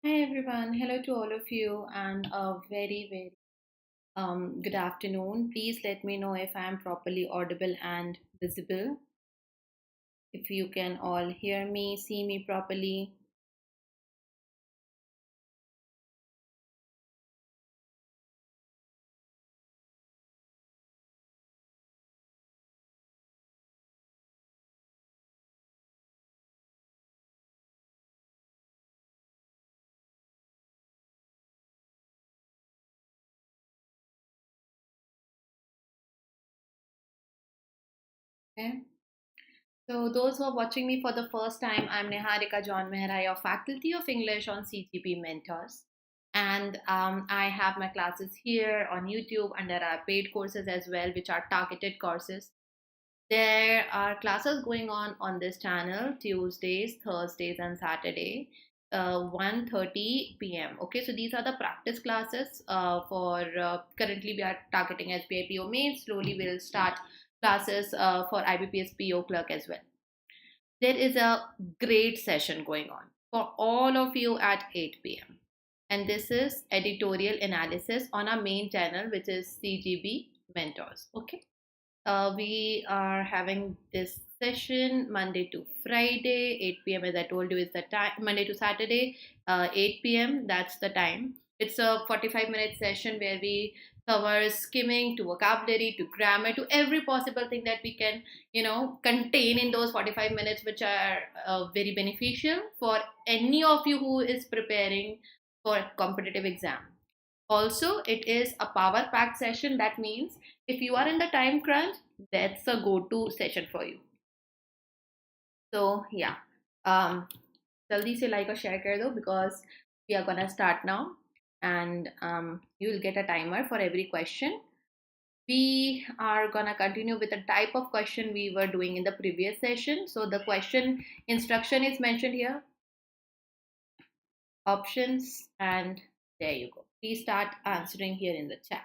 Hi everyone, hello to all of you, and a very good afternoon. Please let me know if I am properly audible and visible. If you can all hear me, see me properly. Okay. So those who are watching me for the first time, I'm Niharika Mam, your Faculty of English on CGP Mentors. And I have my classes here on YouTube, and there are paid courses as well, which are targeted courses. There are classes going on this channel Tuesdays, Thursdays, and Saturday, 1:30 p.m. Okay, so these are the practice classes for currently we are targeting SBI PO Mains. Slowly we'll start classes for IBPS PO Clerk as well. There is a great session going on for all of you at 8 p.m. And this is editorial analysis on our main channel, which is CGB Mentors. Okay. We are having this session Monday to Friday, 8 p.m. As I told you, is the time. Monday to Saturday, 8 p.m. That's the time. It's a 45-minute session where we cover skimming to vocabulary to grammar to every possible thing that we can, contain in those 45 minutes, which are very beneficial for any of you who is preparing for a competitive exam. Also, it is a power packed session. That means if you are in the time crunch, that's a go to session for you. So, yeah. Um, Jaldi se like or share kar do because we are gonna start now, and you will get a timer for every question. We are gonna continue with the type of question we were doing in the previous session. So, the question instruction is mentioned here, options, and there you go. Please start answering here in the chat.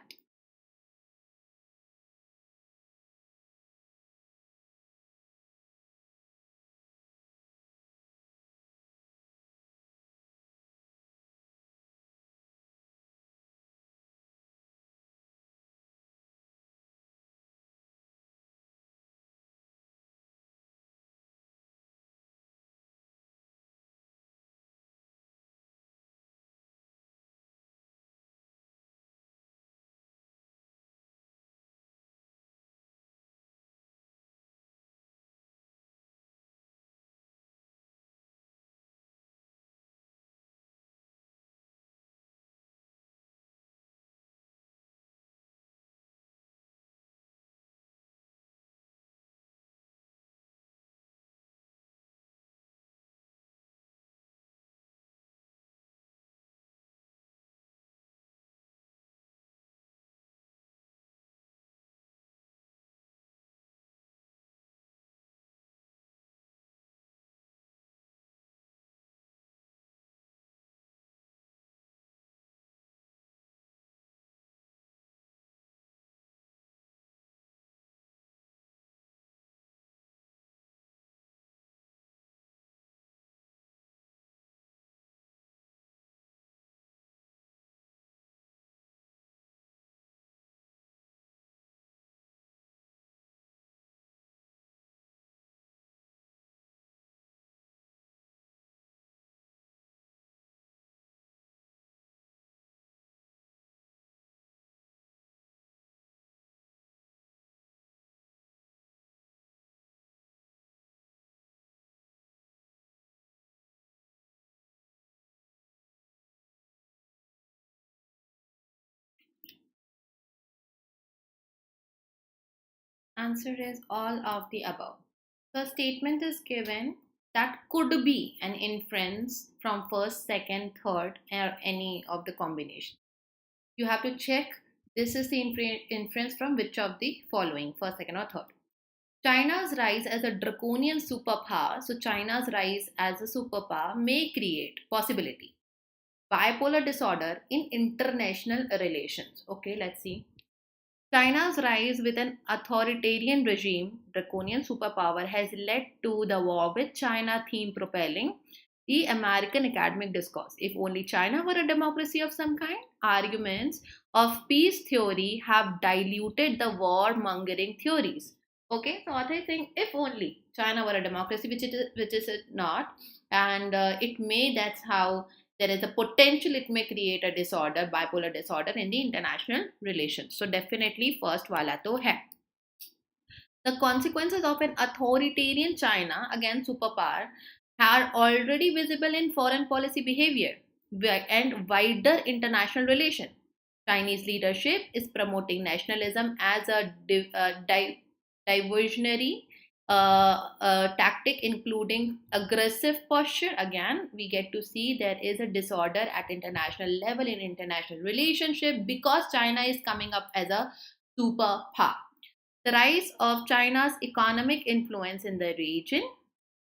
Answer is all of the above. So a statement is given that could be an inference from first, second, third, or any of the combination. You have to check this is the inference from which of the following, first, second, or third. China's rise as a draconian superpower, so China's rise as a superpower may create possibility bipolar disorder in international relations. Okay, let's see. China's rise with an authoritarian regime, draconian superpower, has led to the war with China theme propelling the American academic discourse. If only China were a democracy of some kind, arguments of peace theory have diluted the war mongering theories. Okay, so author is saying if only China were a democracy, which is it not, and it may, that's how there is a potential it may create a disorder, bipolar disorder in the international relations. So definitely first wala to hai. The consequences of an authoritarian China against superpower are already visible in foreign policy behavior and wider international relations. Chinese leadership is promoting nationalism as a diversionary tactic, including aggressive posture. Again, we get to see there is a disorder at international level in international relationship because China is coming up as a superpower. The rise of China's economic influence in the region.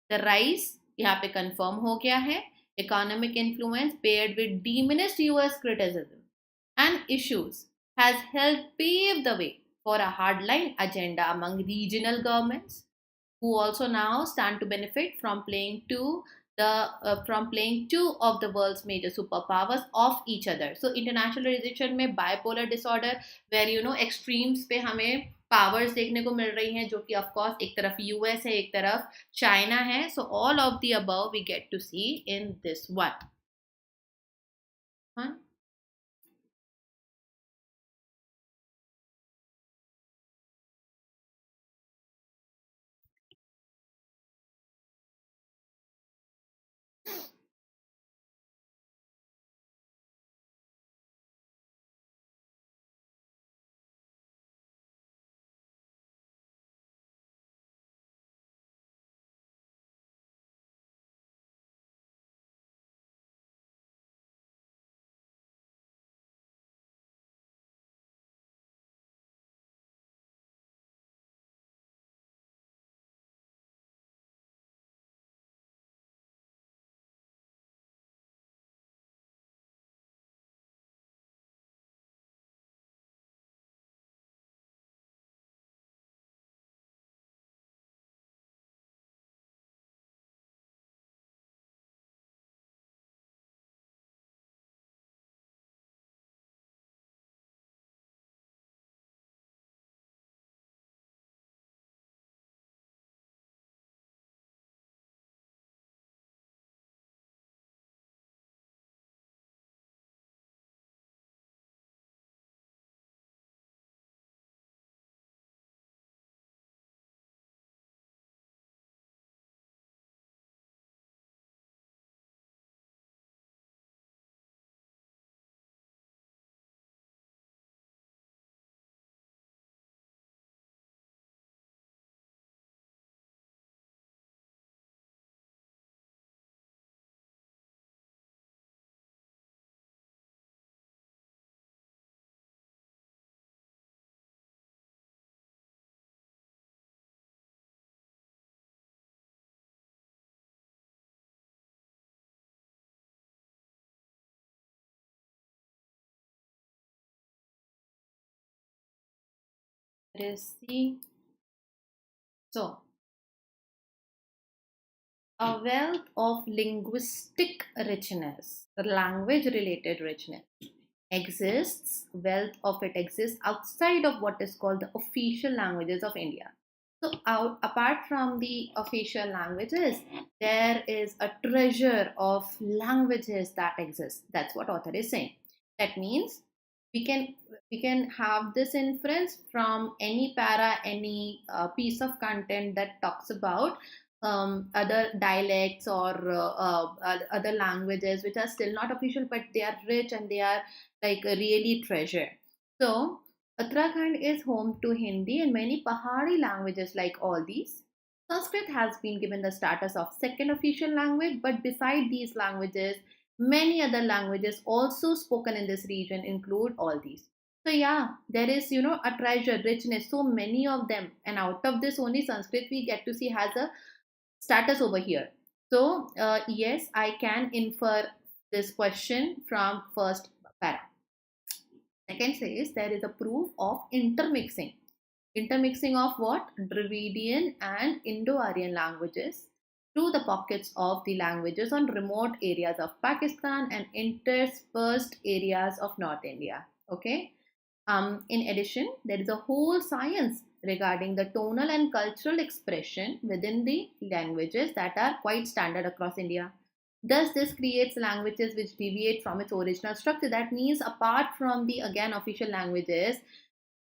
The rise यहाँ पे confirm हो गया है. Economic influence paired with diminished US criticism and issues has helped pave the way for a hardline agenda among regional governments who also now stand to benefit from playing two of the world's major superpowers off each other. So international relation में bipolar disorder where extremes पे हमें powers देखने को मिल रही हैं जो कि of course एक तरफ US है एक तरफ China है. So all of the above we get to see in this one. Huh? Let us see. So a wealth of linguistic richness, language related richness exists, wealth of it exists outside of what is called the official languages of India. So, apart from the official languages, there is a treasure of languages that exist. That's what author is saying. That means we can we can have this inference from any para, any piece of content that talks about other dialects or other languages which are still not official, but they are rich and they are like a really treasure. So Uttarakhand is home to Hindi and many Pahari languages like all these. Sanskrit has been given the status of second official language, but beside these languages, many other languages also spoken in this region include all these. So yeah, there is a treasure, richness, so many of them, and out of this only Sanskrit we get to see has a status over here. So yes, I can infer this question from first para. Second says there is a proof of intermixing. Intermixing of what? Dravidian and Indo-Aryan languages through the pockets of the languages on remote areas of Pakistan and interspersed areas of North India. Okay. In addition, there is a whole science regarding the tonal and cultural expression within the languages that are quite standard across India. Thus, this creates languages which deviate from its original structure. That means, apart from the again official languages,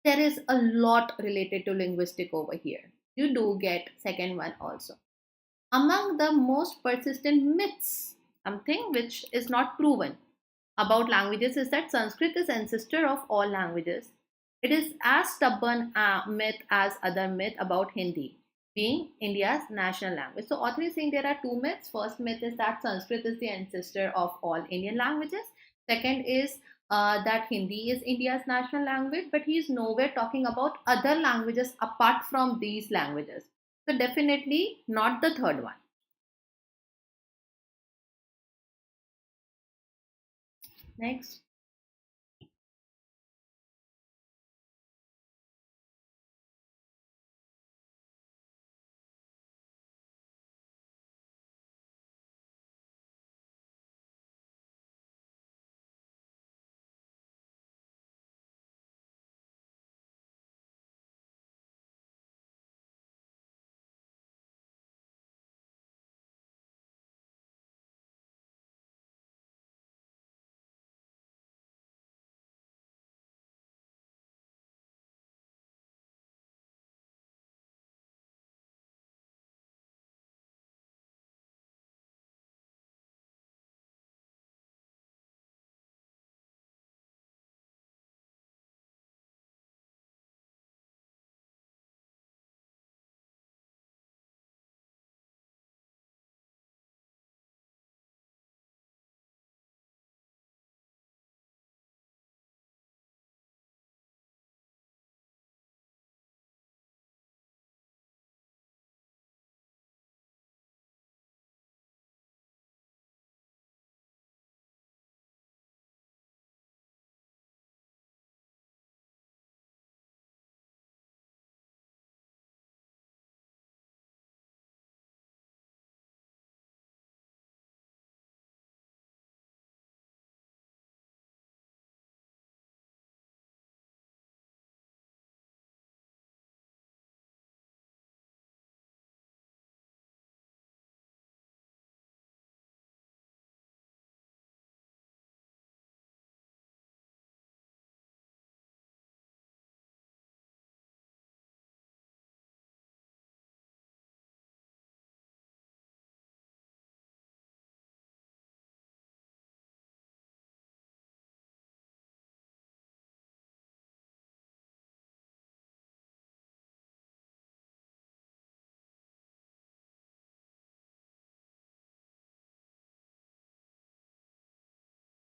there is a lot related to linguistic over here. You do get second one also. Among the most persistent myths, something which is not proven about languages, is that Sanskrit is ancestor of all languages. It is as stubborn a myth as other myth about Hindi being India's national language. So author is saying there are two myths. First myth is that Sanskrit is the ancestor of all Indian languages. Second is that Hindi is India's national language, but he is nowhere talking about other languages apart from these languages. So definitely not the third one. Next.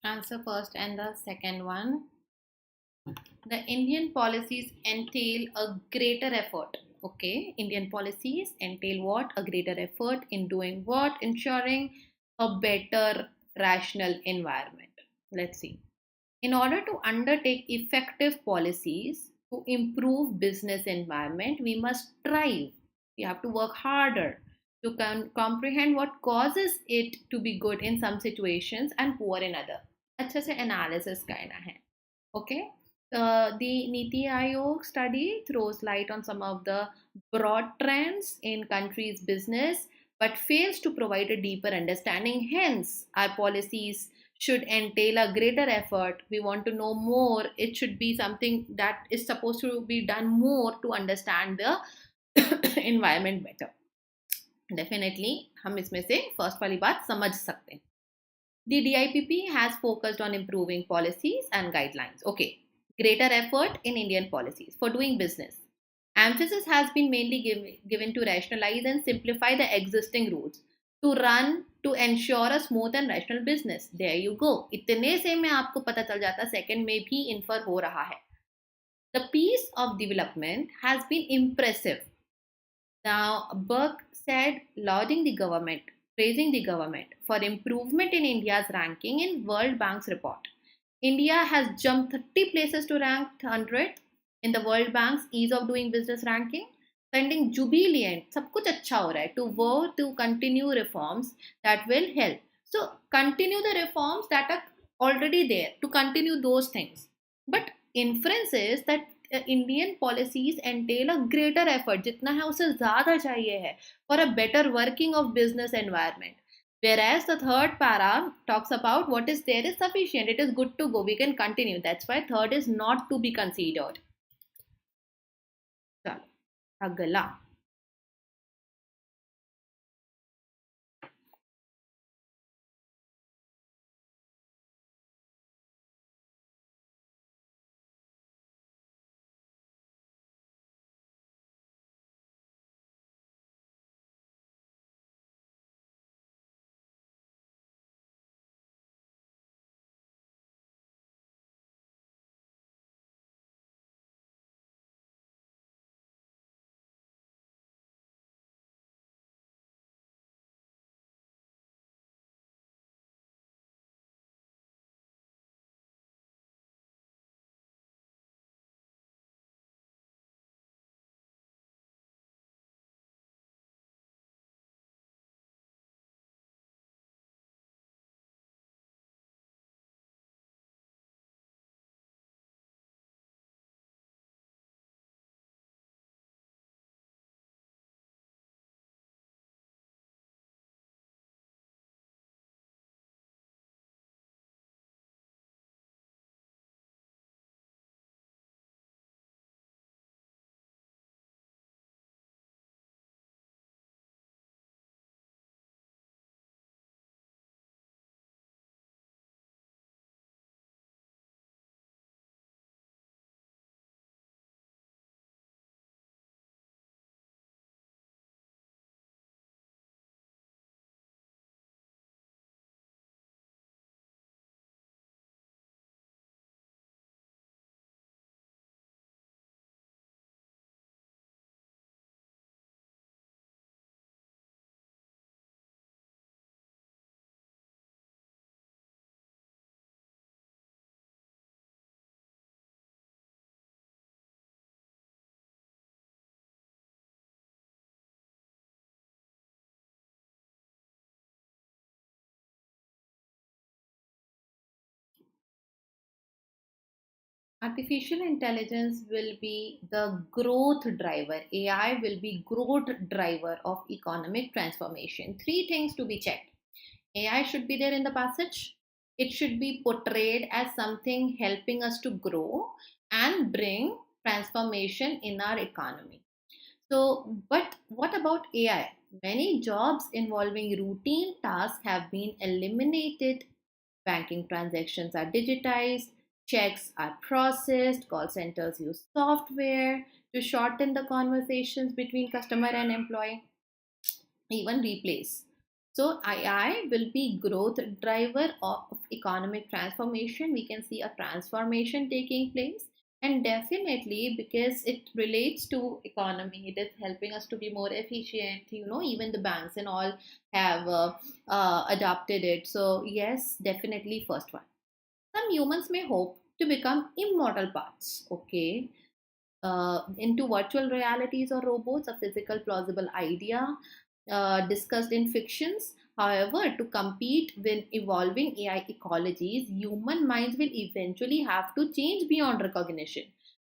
Answer first and the second one. The Indian policies entail a greater effort. Okay, Indian policies entail what? A greater effort in doing what? Ensuring a better rational environment. Let's see. In order to undertake effective policies to improve business environment, we must strive. We have to work harder to comprehend what causes it to be good in some situations and poor in other. अच्छे से analysis करना है. Okay. The Niti Aayog study throws light on some of the broad trends in countries' business but fails to provide a deeper understanding. Hence, our policies should entail a greater effort. We want to know more. It should be something that is supposed to be done more to understand the environment better. Definitely, हम इसमें से first वाली बात समझ सकते हैं. The DIPP has focused on improving policies and guidelines. Okay, greater effort in Indian policies for doing business. Emphasis has been mainly given to rationalize and simplify the existing rules to ensure a smooth and rational business. There you go. इतने से में आपको पता चल जाता second में भी infer हो रहा है. The pace of development has been impressive. Now, Burke said, lauding the government, praising the government for improvement in India's ranking in World Bank's report. India has jumped 30 places to rank 100th in the World Bank's Ease of Doing Business ranking. spending jubilant, सब कुछ अच्छा हो रहा है, to work to continue reforms that will help. So continue the reforms that are already there, to continue those things. But inference is that Indian policies entail a greater effort, जितना है उससे ज़्यादा चाहिए है, for a better working of business environment. Whereas the third para talks about what is there is sufficient, it is good to go, we can continue. That's why third is not to be considered. चलो अगला. Artificial intelligence will be the growth driver. AI will be growth driver of economic transformation. Three things to be checked. AI should be there in the passage. It should be portrayed as something helping us to grow and bring transformation in our economy. So, but what about AI? Many jobs involving routine tasks have been eliminated. Banking transactions are digitized, checks are processed, call centers use software to shorten the conversations between customer and employee, even replace. So AI will be growth driver of economic transformation. We can see a transformation taking place, and definitely because it relates to economy, it is helping us to be more efficient. Even the banks and all have adopted it. So yes, definitely first one. Some humans may hope to become immortal parts. Okay, into virtual realities or robots, a physical plausible idea discussed in fictions. However, to compete with evolving AI ecologies, human minds will eventually have to change beyond recognition.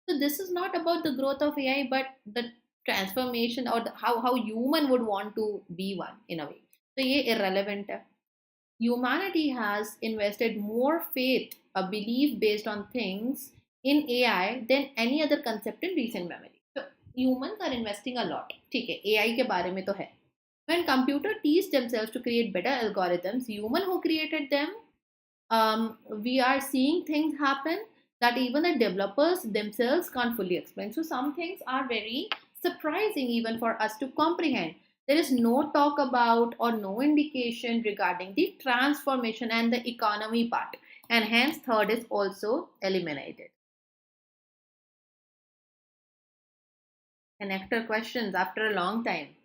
So this is not about the growth of AI, but the transformation, or how human would want to be one in a way. So ये irrelevant है. Humanity has invested more faith, a belief based on things in AI than any other concept in recent memory. So humans are investing a lot. ठीक है, AI के बारे में तो है. When computers teach themselves to create better algorithms, human who created them, we are seeing things happen that even the developers themselves can't fully explain. So some things are very surprising even for us to comprehend. There is no talk about or no indication regarding the transformation and the economy part, and hence third is also eliminated. And after questions after a long time.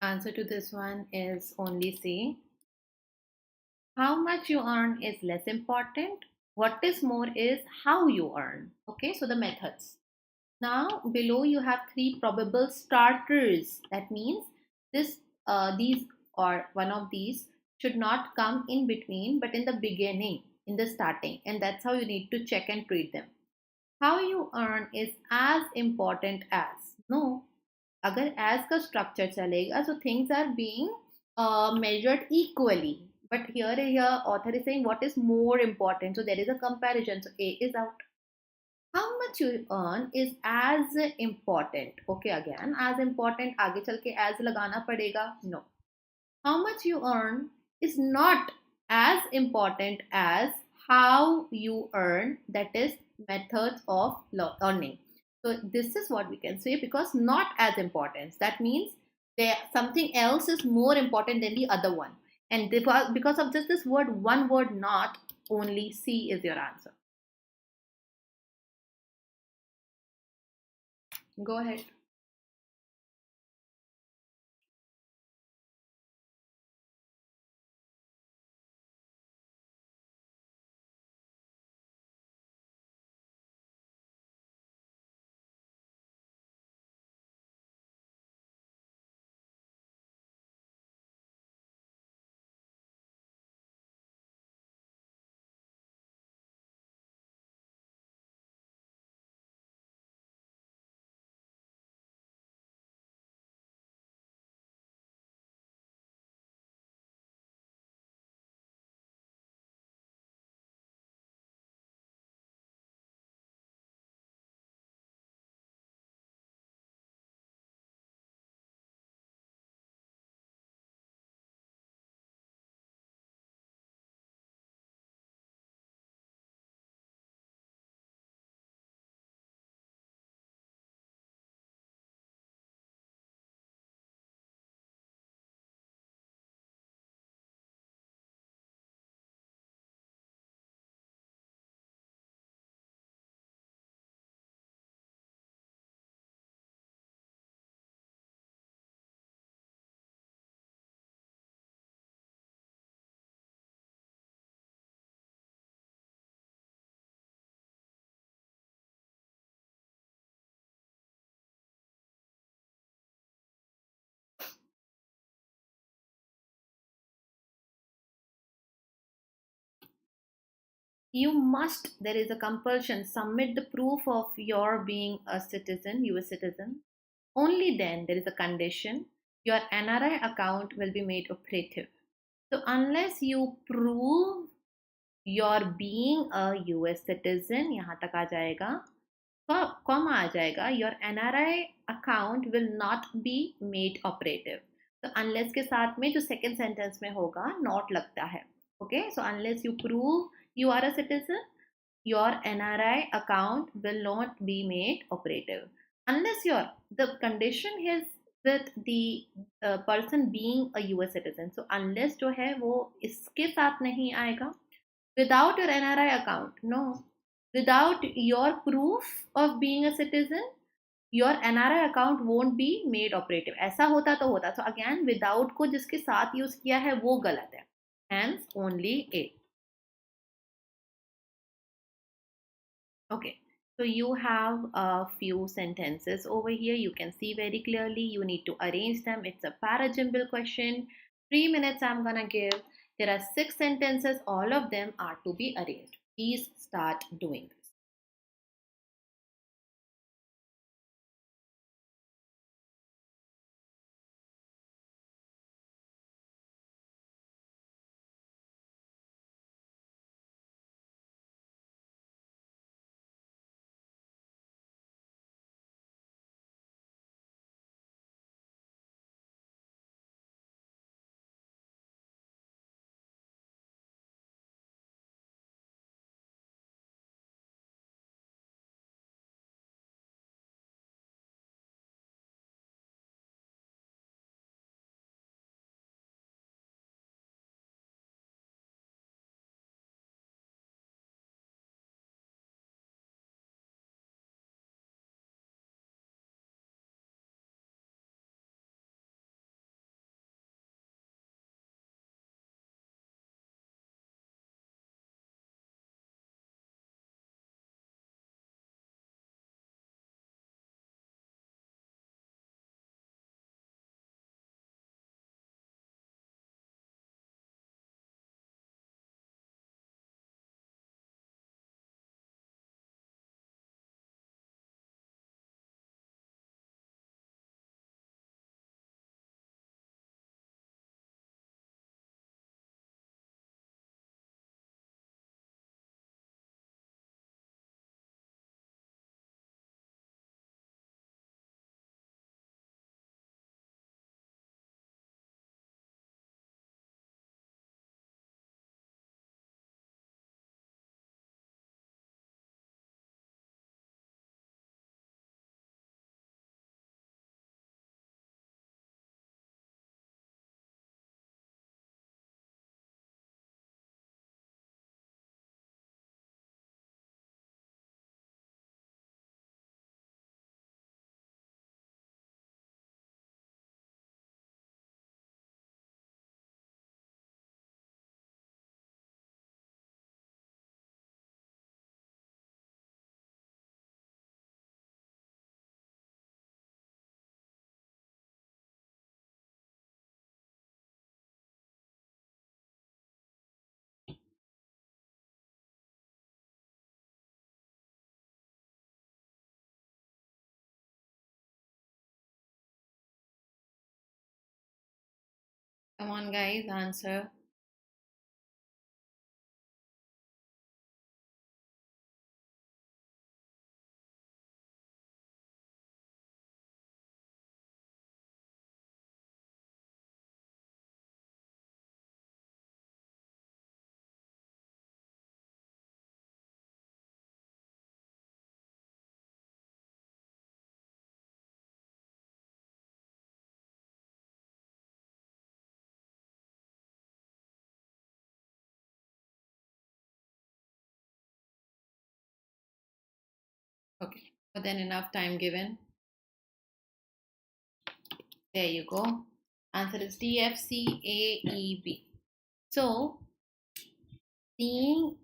Answer to this one is only C. How much you earn is less important. What is more is how you earn. Okay, so the methods. Now below you have three probable starters. That means this, these or one of these should not come in between, but in the beginning, in the starting, and that's how you need to check and treat them. How you earn is as important as. No, अगर as का structure चलेगा, so things are being measured equally. But here author is saying what is more important. So there is a comparison. So A is out. How much you earn is as important. Okay, again, as important. आगे चल के as लगाना पड़ेगा. No. How much you earn is not as important as how you earn. That is methods of earning. So this is what we can say, because not as important. That means there something else is more important than the other one. And because of just this word, one word not, only C is your answer. Go ahead. You must, there is a compulsion, submit the proof of your being a citizen, US citizen. Only then there is a condition, your NRI account will be made operative. So unless you prove your being a US citizen, यहाँ तक आ जाएगा, comma आ जाएगा, your NRI account will not be made operative. तो unless के साथ में जो second sentence में होगा not लगता है. Okay, so unless you prove you are a citizen, your NRI account will not be made operative. Unless the condition is with the person being a US citizen. So unless जो है वो इसके साथ नहीं आएगा. Without your NRI account, no. Without your proof of being a citizen, your NRI account won't be made operative. ऐसा होता तो होता. So again, without को जिसके साथ यूज किया है वो गलत है. Hence only A. Okay, so you have a few sentences over here. You can see very clearly. You need to arrange them. It's a parajumble question. 3 minutes I'm gonna give. There are 6 sentences. All of them are to be arranged. Please start doing this. Come on, guys, answer. Okay, but then enough time given. There you go. Answer is DFCAEB. So, seeing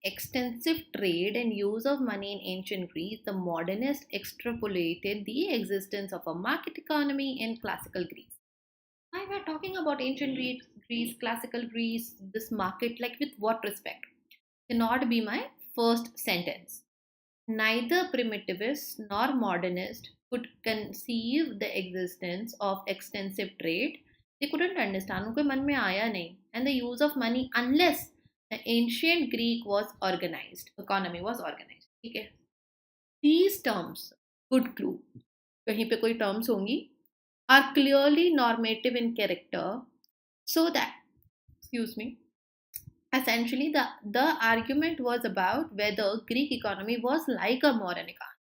extensive trade and use of money in ancient Greece, the modernists extrapolated the existence of a market economy in classical Greece. I were talking about ancient Greece, classical Greece, this market, like with what respect? Cannot be my first sentence. Neither primitivist nor modernist could conceive the existence of extensive trade. They couldn't understand. उनके मन में आया नहीं. And the use of money unless the ancient Greek was organized, economy was organized. ठीक है. These terms, good clue. कहीं पे कोई terms होंगी, are clearly normative in character, so that, excuse me, essentially the argument was about whether Greek economy was like a modern economy.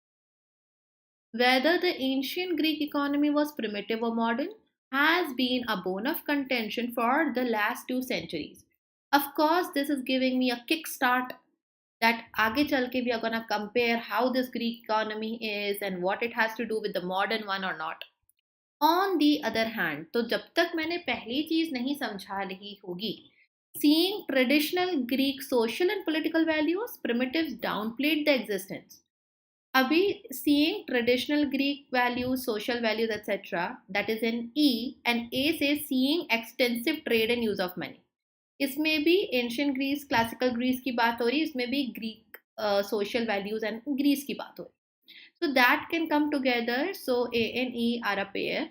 Whether the ancient Greek economy was primitive or modern has been a bone of contention for the last 2 centuries. Of course, this is giving me a kickstart that आगे चल के we are gonna compare how this Greek economy is and what it has to do with the modern one or not. On the other hand, तो जब तक मैंने पहली चीज नहीं समझा रही होगी, seeing traditional Greek social and political values, primitives downplayed the existence. Abhi, seeing traditional Greek values, social values, etc., that is in E, and A says seeing extensive trade and use of money. इसमें भी ancient Greece, classical Greece की बात हो रही है, इसमें भी Greek social values and Greece की बात हो रही है. So that can come together. So A and E are a pair.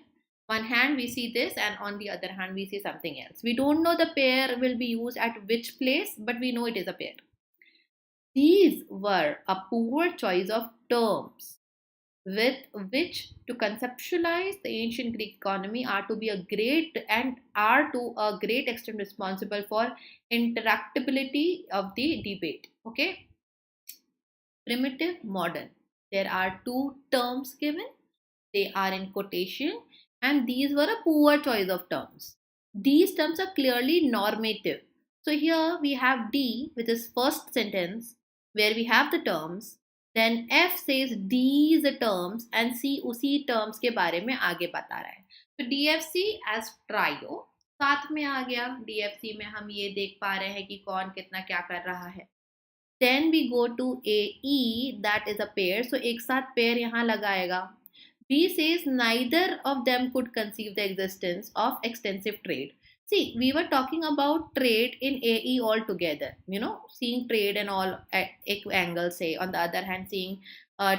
One hand we see this, and on the other hand we see something else. We don't know the pair will be used at which place, but we know it is a pair. These were a poor choice of terms with which to conceptualize the ancient Greek economy are to be a great and are to a great extent responsible for interactability of the debate. Okay, primitive, modern. There are two terms given. They are in quotation, and these were a poor choice of terms. These terms are clearly normative. So here we have D, which is first sentence, where we have the terms. Then F says these terms, and C उसी terms के बारे में आगे बता रहा है. तो DFC as trio साथ में आ गया. DFC में हम ये देख पा रहे हैं कि कौन कितना क्या कर रहा है. Then we go to AE, that is a pair. So एक साथ pair यहाँ लगाएगा. B says neither of them could conceive the existence of extensive trade. See, we were talking about trade in AE altogether, seeing trade and all at angle say. On the other hand, seeing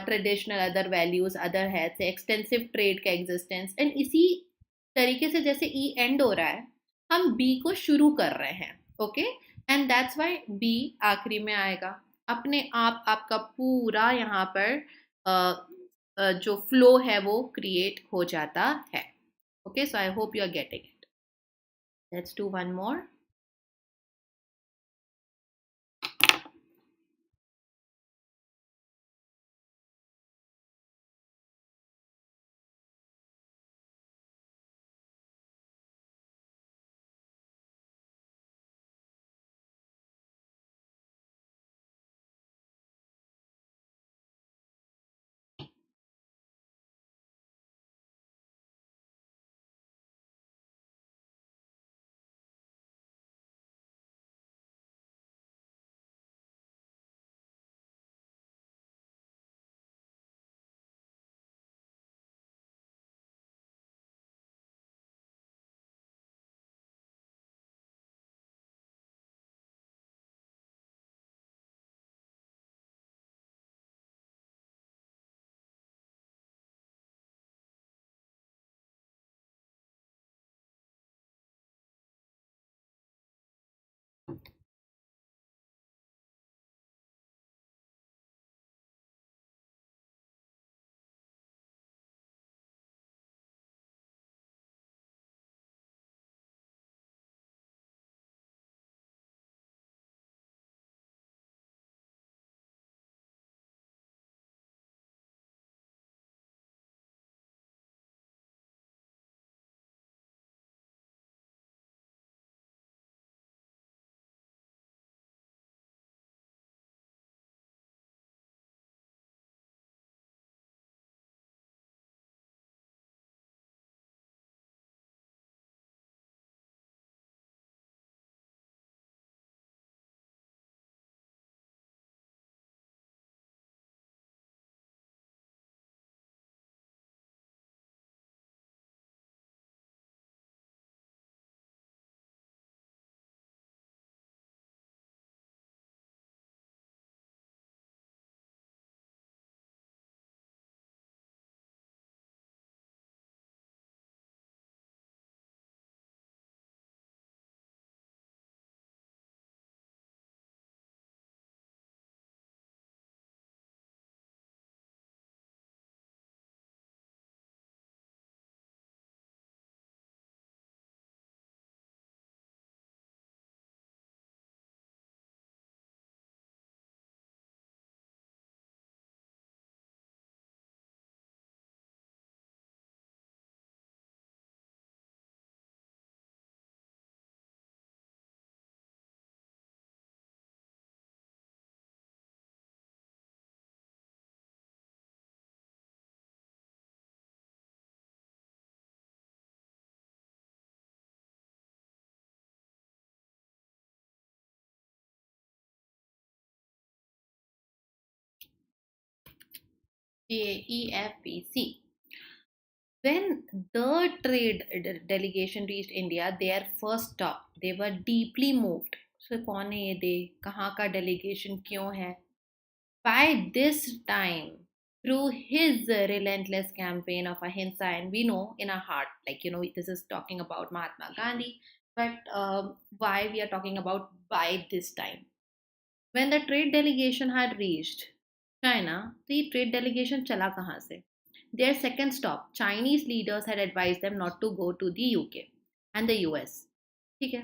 traditional other values, other heads, say extensive trade का existence. And इसी तरीके से जैसे E end हो रहा है, हम B को शुरू कर रहे हैं. Okay? And that's why B आखिरी में आएगा. अपने आप आपका पूरा यहाँ पर जो फ्लो है वो क्रिएट हो जाता है. Okay, so I hope you are getting it. Let's do one more. AEFPC. When the trade delegation reached India, their first stop, they were deeply moved. So कौन है ये दे, कहाँ का delegation क्यों है? By this time, through his relentless campaign of ahimsa, and we know in our heart, like this is talking about Mahatma Gandhi, but why we are talking about by this time? When the trade delegation had reached China, the trade delegation chala kahan se? Their second stop, Chinese leaders had advised them not to go to the UK and the US. Okay.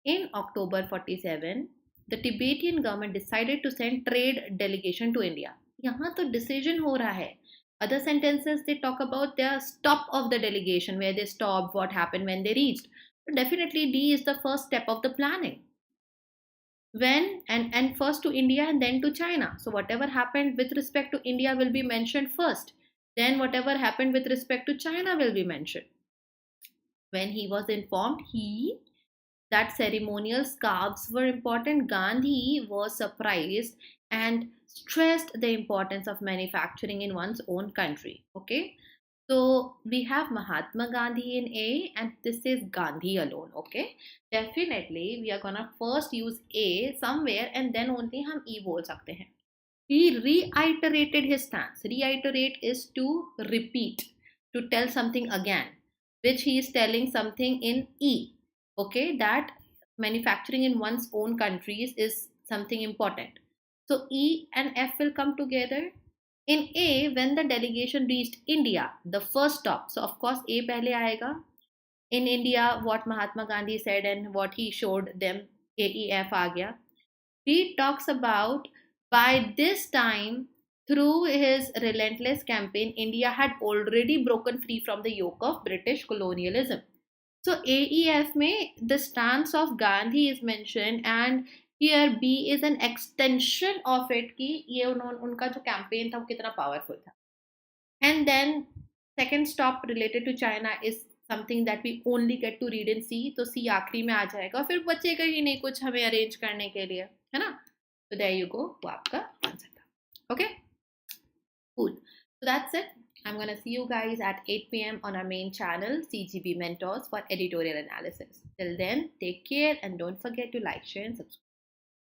In October 47, the Tibetan government decided to send trade delegation to India. यहाँ तो decision हो रहा है. Other sentences they talk about the stop of the delegation, where they stopped, what happened when they reached. So definitely D is the first step of the planning. When and first to India and then to China. So whatever happened with respect to India will be mentioned first. Then whatever happened with respect to China will be mentioned. When he was informed that ceremonial scarves were important, Gandhi was surprised and stressed the importance of manufacturing in one's own country. Okay, so we have Mahatma Gandhi in A, and this is Gandhi alone. Okay, definitely we are gonna first use A somewhere and then only हम E बोल सकते हैं. He reiterated his stance. Reiterate is to repeat, to tell something again, which he is telling something in E. Okay, that manufacturing in one's own countries is something important. So E and F will come together. In A, when the delegation reached India, the first stop, so of course A pehle aayega. In India, what Mahatma Gandhi said and what he showed them, AEF aa gaya. He talks about by this time, through his relentless campaign, India had already broken free from the yoke of British colonialism. So AEF में the stance of Gandhi is mentioned, and here B is an extension of it कि ये उनका जो campaign था वो कितना powerful था. And then second stop related to China is something that we only get to read in C. तो C आखिरी में आ जाएगा, फिर बचेगा ही नहीं कुछ हमें arrange करने के लिए, है ना? So there you go, वो आपका आंसर था. Okay, cool. So that's it. I'm gonna see you guys at 8 p.m. on our main channel, CGB Mentors, for editorial analysis. Till then, take care and don't forget to like, share, and subscribe.